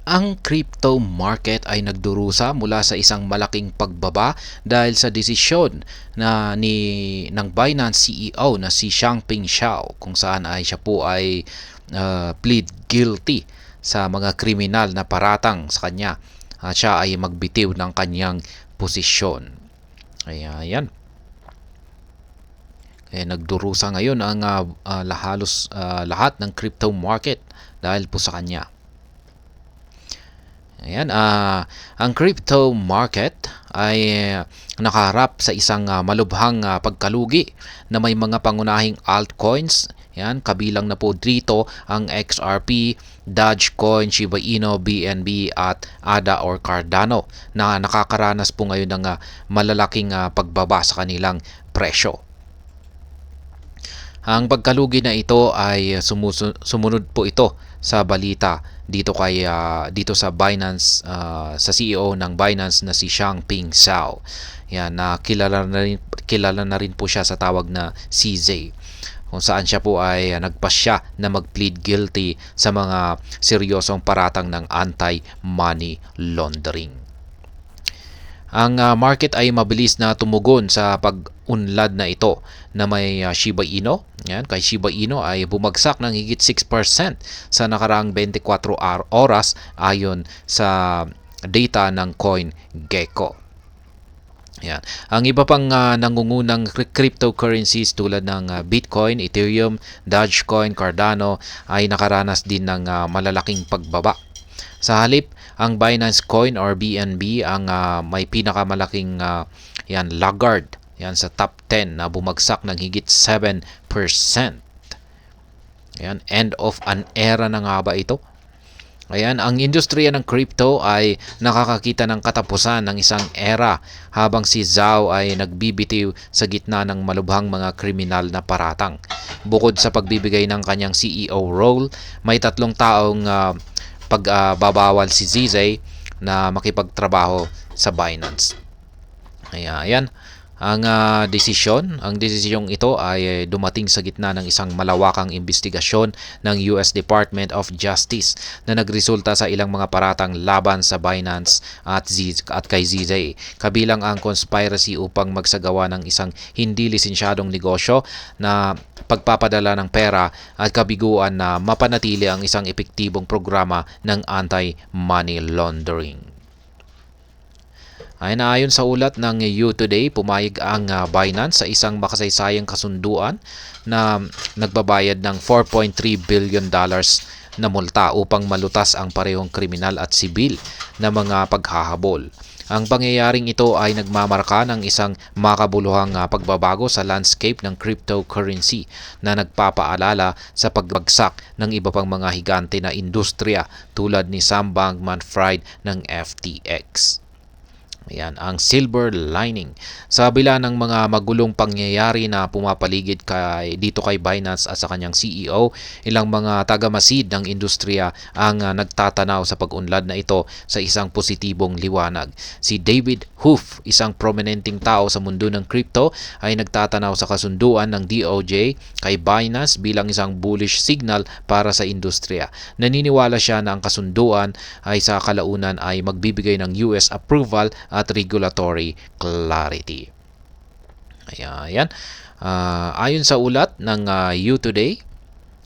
Ang crypto market ay nagdurusa mula sa isang malaking pagbaba dahil sa desisyon ng Binance CEO na si Changpeng Zhao, kung saan ay siya po ay plead guilty sa mga kriminal na paratang sa kanya. Siya ay magbitiw ng kanyang posisyon. Ayan. Nagdurusa ngayon ang halos lahat ng crypto market dahil po sa kanya. Ayan, ang crypto market ay nakaharap sa isang malubhang pagkalugi na may mga pangunahing altcoins. Yan, kabilang na po dito ang XRP, Dogecoin, Shiba Inu, BNB at ADA or Cardano na nakakaranas po ngayon ng malalaking pagbaba sa kanilang presyo. Ang pagkalugi na ito ay sumunod po ito sa balita dito sa Binance, sa CEO ng Binance na si Changpeng Zhao. Yan, kilala na rin po siya sa tawag na CZ, kung saan siya po ay nagpasya na mag-plead guilty sa mga seryosong paratang ng anti-money laundering. Ang market ay mabilis na tumugon sa pag-unlad na ito na may Shiba Inu. Yan, kay Shiba Inu ay bumagsak ng higit 6% sa nakaraang 24 oras ayon sa data ng CoinGecko. Yan. Ang iba pang nangungunang cryptocurrencies tulad ng Bitcoin, Ethereum, Dogecoin, Cardano ay nakaranas din ng malalaking pagbaba. Sa halip, ang Binance Coin or BNB ang may pinakamalaking laggard yan sa top 10 na bumagsak ng higit 7%. Ayan, end of an era na nga ba ito? Ayan, ang industriya ng crypto ay nakakakita ng katapusan ng isang era habang si Zhao ay nagbibitiw sa gitna ng malubhang mga kriminal na paratang. Bukod sa pagbibigay ng kanyang CEO role, may 3 taong pagbabawal si ZZ na makipagtrabaho sa Binance. Ayan. Ang desisyong ito ay dumating sa gitna ng isang malawakang investigasyon ng US Department of Justice na nagresulta sa ilang mga paratang laban sa Binance at kay ZZ. Kabilang ang conspiracy upang magsagawa ng isang hindi lisensyadong negosyo na pagpapadala ng pera at kabiguan na mapanatili ang isang epektibong programa ng anti-money laundering. Ayon sa ulat ng U-Today, pumayag ang Binance sa isang makasaysayang kasunduan na nagbabayad ng $4.3 billion na multa upang malutas ang parehong kriminal at sibil na mga paghahabol. Ang pangyayaring ito ay nagmamarka ng isang makabuluhang pagbabago sa landscape ng cryptocurrency na nagpapaalala sa pagbagsak ng iba pang mga higante na industriya tulad ni Sam Bankman-Fried ng FTX. Ayan, ang silver lining. Sa kabila ng mga magulong pangyayari na pumapaligid dito kay Binance at sa kanyang CEO, ilang mga tagamasid ng industriya ang nagtatanaw sa pag-unlad na ito sa isang positibong liwanag. Si David Hoof, isang prominenteng tao sa mundo ng crypto, ay nagtatanaw sa kasunduan ng DOJ kay Binance bilang isang bullish signal para sa industriya. Naniniwala siya na ang kasunduan ay sa kalaunan ay magbibigay ng US approval at regulatory clarity. Ayan. Ayon sa ulat ng U-Today,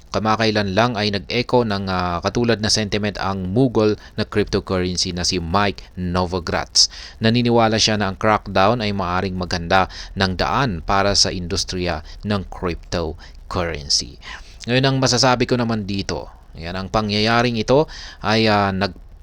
kamakailan lang ay nag-echo ng katulad na sentiment ang mogul na cryptocurrency na si Mike Novogratz. Naniniwala siya na ang crackdown ay maaring maganda ng daan para sa industriya ng cryptocurrency. Ngayon, ang masasabi ko naman dito, yan, ang pangyayaring ito ay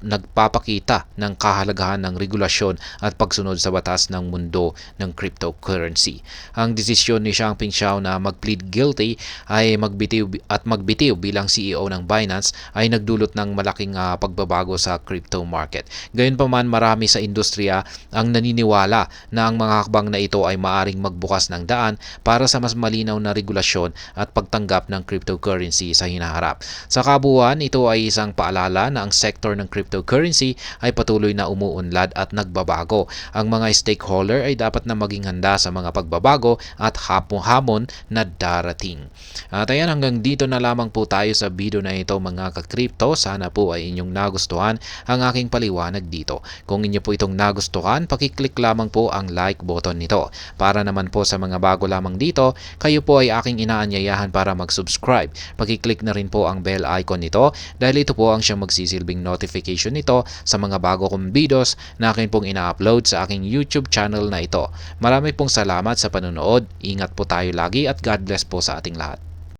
nagpapakita ng kahalagahan ng regulasyon at pagsunod sa batas ng mundo ng cryptocurrency. Ang desisyon ni Changpeng Zhao na mag-plead guilty ay magbitiw bilang CEO ng Binance ay nagdulot ng malaking pagbabago sa crypto market. Gayunpaman, marami sa industriya ang naniniwala na ang mga hakbang na ito ay maaring magbukas ng daan para sa mas malinaw na regulasyon at pagtanggap ng cryptocurrency sa hinaharap. Sa kabuuan, ito ay isang paalala na ang sektor ng cryptocurrency cryptocurrency ay patuloy na umuunlad at nagbabago. Ang mga stakeholder ay dapat na maging handa sa mga pagbabago at hamon na darating. At ayan, hanggang dito na lamang po tayo sa video na ito mga ka-crypto. Sana po ay inyong nagustuhan ang aking paliwanag dito. Kung inyo po itong nagustuhan, pakiclick lamang po ang like button nito. Para naman po sa mga bago lamang dito, kayo po ay aking inaanyayahan para mag-subscribe. Pakiclick na rin po ang bell icon nito dahil ito po ang siyang magsisilbing notification nito sa mga bago kong videos na akin pong ina-upload sa aking YouTube channel na ito. Marami pong salamat sa panonood. Ingat po tayo lagi at God bless po sa ating lahat.